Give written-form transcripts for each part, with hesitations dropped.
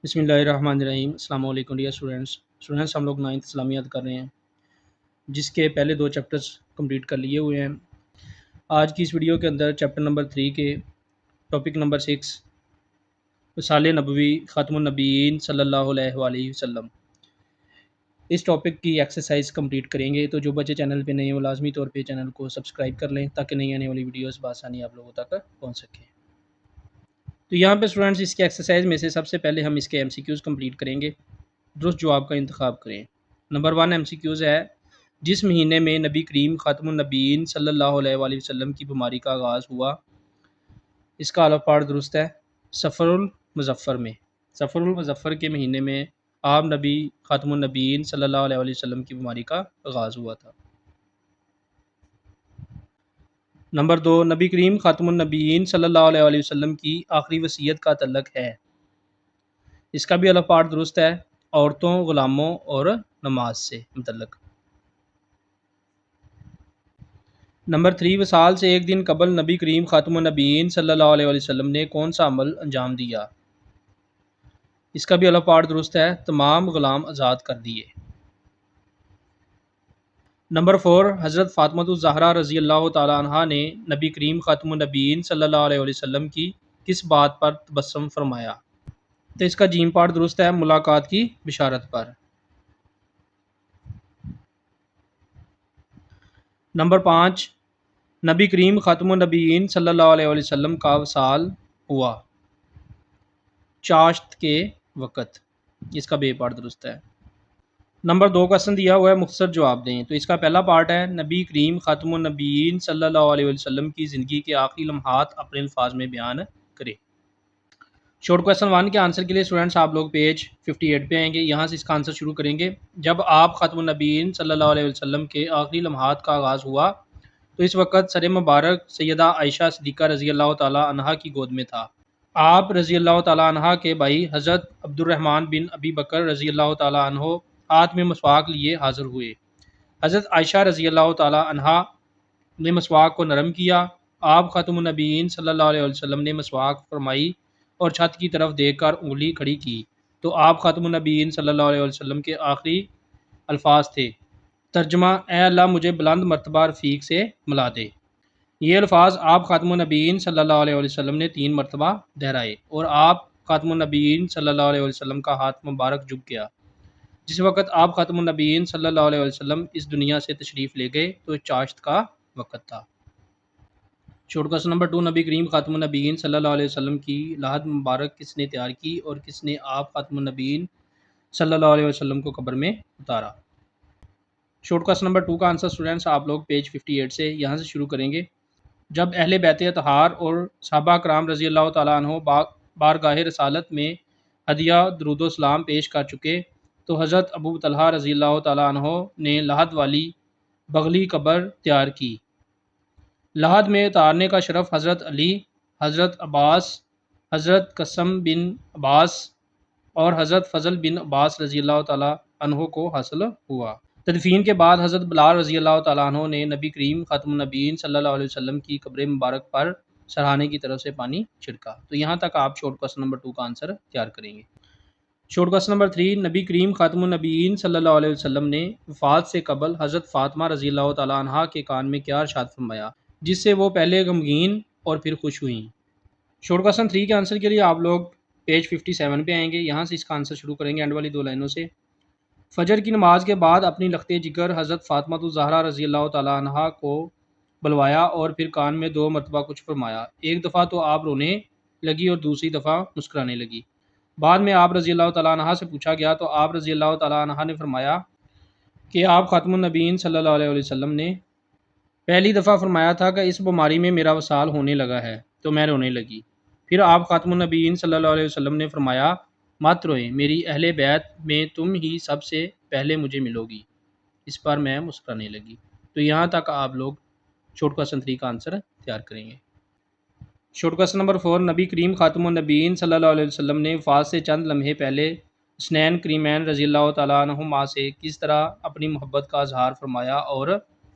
بسم اللہ الرحمن الرحیم۔ السلام علیکم ڈیئر اسٹوڈنٹس ہم لوگ 9th اسلامیات کر رہے ہیں جس کے پہلے 2 چیپٹرز کمپلیٹ کر لیے ہوئے ہیں۔ آج کی اس ویڈیو کے اندر چیپٹر نمبر 3 کے ٹاپک نمبر 6 وصال نبوی خاتم النبیین صلی اللہ علیہ وآلہ وسلم، اس ٹاپک کی ایکسرسائز کمپلیٹ کریں گے۔ تو جو بچے چینل پہ نئے ہیں وہ لازمی طور پہ چینل کو سبسکرائب کر لیں تاکہ نئی آنے والی ویڈیوز بآسانی آپ لوگوں تک پہنچ سکیں۔ تو یہاں پہ اسٹوڈنٹس اس کے ایکسرسائز میں سے سب سے پہلے ہم اس کے ایم سی کیوز کمپلیٹ کریں گے، درست جواب کا انتخاب کریں۔ نمبر 1 ایم سی کیوز ہے، جس مہینے میں نبی کریم خاتم النبیین صلی اللہ علیہ وآلہ وسلم کی بیماری کا آغاز ہوا، اس کا الف پاٹ درست ہے صفر المظفر میں۔ صفر المظفر کے مہینے میں آپ نبی خاتم النبیین صلی اللہ علیہ وآلہ وسلم کی بیماری کا آغاز ہوا تھا۔ نمبر 2 نبی کریم خاتم النبیین صلی اللہ علیہ وآلہ وسلم کی آخری وصیت کا تعلق ہے، اس کا بھی الف پاٹ درست ہے عورتوں، غلاموں اور نماز سے متعلق۔ نمبر 3 وصال سے ایک دن قبل نبی کریم خاتم النبیین صلی اللہ علیہ وآلہ وسلم نے کون سا عمل انجام دیا، اس کا بھی الف پاٹ درست ہے تمام غلام آزاد کر دیے۔ نمبر 4 حضرت فاطمہ الزہرا رضی اللہ تعالی عنہا نے نبی کریم خاتم النبیین صلی اللہ علیہ وآلہ وسلم کی کس بات پر تبسم فرمایا، تو اس کا جیم پاٹ درست ہے ملاقات کی بشارت پر۔ نمبر 5 نبی کریم خاتم النبیین صلی اللہ علیہ وآلہ وسلم کا وصال ہوا چاشت کے وقت، اس کا بے پاٹ درست ہے۔ نمبر 2 کوسچن دیا ہوا ہے، مختصر جواب دیں۔ تو اس کا پہلا پارٹ ہے نبی کریم خاتم النبیین صلی اللہ علیہ وسلم کی زندگی کے آخری لمحات اپنے الفاظ میں بیان کریں۔ شارٹ کوسچن 1 کے آنسر کے لیے اسٹوڈنٹس آپ لوگ پیج 58 پہ آئیں گے، یہاں سے اس کا آنسر شروع کریں گے۔ جب آپ خاتم النبیین صلی اللہ علیہ وسلم کے آخری لمحات کا آغاز ہوا تو اس وقت سر مبارک سیدہ عائشہ صدیقہ رضی اللہ تعالی عنہا کی گود میں تھا۔ آپ رضی اللہ تعالی عنہ کے بھائی حضرت عبد الرحمن بن ابی بکر رضی اللہ تعالی عنہ ہاتھ میں مسواک لیے حاضر ہوئے۔ حضرت عائشہ رضی اللہ تعالی عنہا نے مسواک کو نرم کیا، آپ خاتم النبیین صلی اللہ علیہ وسلم نے مسواک فرمائی اور چھت کی طرف دیکھ کر انگلی کھڑی کی تو آپ خاتم النبیین صلی اللہ علیہ وسلم کے آخری الفاظ تھے، ترجمہ اے اللہ مجھے بلند مرتبہ رفیق سے ملا دے۔ یہ الفاظ آپ خاتم النبیین صلی اللہ علیہ وسلم نے 3 مرتبہ دہرائے اور آپ خاتم النبیین صلی اللہ علیہ وسلم کا ہاتھ مبارک جھک گیا۔ جس وقت آپ خاتم النبیین صلی اللہ علیہ وسلم اس دنیا سے تشریف لے گئے تو چاشت کا وقت تھا۔ شارٹ کوسچن نمبر 2 نبی کریم خاتم النبیین صلی اللہ علیہ وسلم کی لحد مبارک کس نے تیار کی اور کس نے آپ خاتم النبیین صلی اللہ علیہ وسلم کو قبر میں اتارا۔ شارٹ کوسچن نمبر 2 کا آنسر اسٹوڈنٹس آپ لوگ پیج 58 سے یہاں سے شروع کریں گے۔ جب اہل بیت اطہار اور صحابہ کرام رضی اللہ تعالیٰ عنہ بارگاہ رسالت میں ہدیہ درود و سلام پیش کر چکے تو حضرت ابو طلحہ رضی اللہ تعالیٰ عنہ نے لحد والی بغلی قبر تیار کی۔ لحد میں اتارنے کا شرف حضرت علی، حضرت عباس، حضرت قاسم بن عباس اور حضرت فضل بن عباس رضی اللہ تعالیٰ عنہ کو حاصل ہوا۔ تدفین کے بعد حضرت بلال رضی اللہ تعالیٰ عنہ نے نبی کریم خاتم النبیین صلی اللہ علیہ وسلم کی قبر مبارک پر سرہانے کی طرف سے پانی چھڑکا۔ تو یہاں تک آپ شارٹ کوسچن نمبر 2 کا آنسر تیار کریں گے۔ شارٹ کوسچن نمبر 3 نبی کریم خاتم النبیین صلی اللہ علیہ وسلم نے وفات سے قبل حضرت فاطمہ رضی اللہ تعالیٰ عنہا کے کان میں کیا ارشاد فرمایا جس سے وہ پہلے غمگین اور پھر خوش ہوئیں۔ شارٹ کوسچن 3 کے آنسر کے لیے آپ لوگ پیج 57 پہ آئیں گے، یہاں سے اس کا آنسر شروع کریں گے اینڈ والی 2 لائنوں سے۔ فجر کی نماز کے بعد اپنی لخت جگر حضرت فاطمہ الزہرا رضی اللہ تعالیٰ عنہا کو بلوایا اور پھر کان میں 2 مرتبہ کچھ فرمایا۔ ایک دفعہ تو آپ رونے لگی اور دوسری دفعہ مسکرانے لگی۔ بعد میں آپ رضی اللہ تعالیٰ عنہ سے پوچھا گیا تو آپ رضی اللہ تعالیٰ عنہ نے فرمایا کہ آپ خاتم النبیین صلی اللہ علیہ وسلم نے پہلی دفعہ فرمایا تھا کہ اس بیماری میں میرا وصال ہونے لگا ہے تو میں رونے لگی۔ پھر آپ خاتم النبیین صلی اللہ علیہ وسلم نے فرمایا مت روئیں، میری اہل بیت میں تم ہی سب سے پہلے مجھے ملو گی۔ اس پر میں مسکرانے لگی۔ تو یہاں تک آپ لوگ شارٹ کوسچن 3 کا آنسر تیار کریں گے۔ شارٹ کوسچن نمبر 4 نبی کریم خاتم النبیین صلی اللہ علیہ وسلم نے وفات سے چند لمحے پہلے حسنین کریمین رضی اللہ تعالیٰ عنہما سے کس طرح اپنی محبت کا اظہار فرمایا اور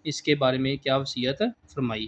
اس کے بارے میں کیا وصیت فرمائی۔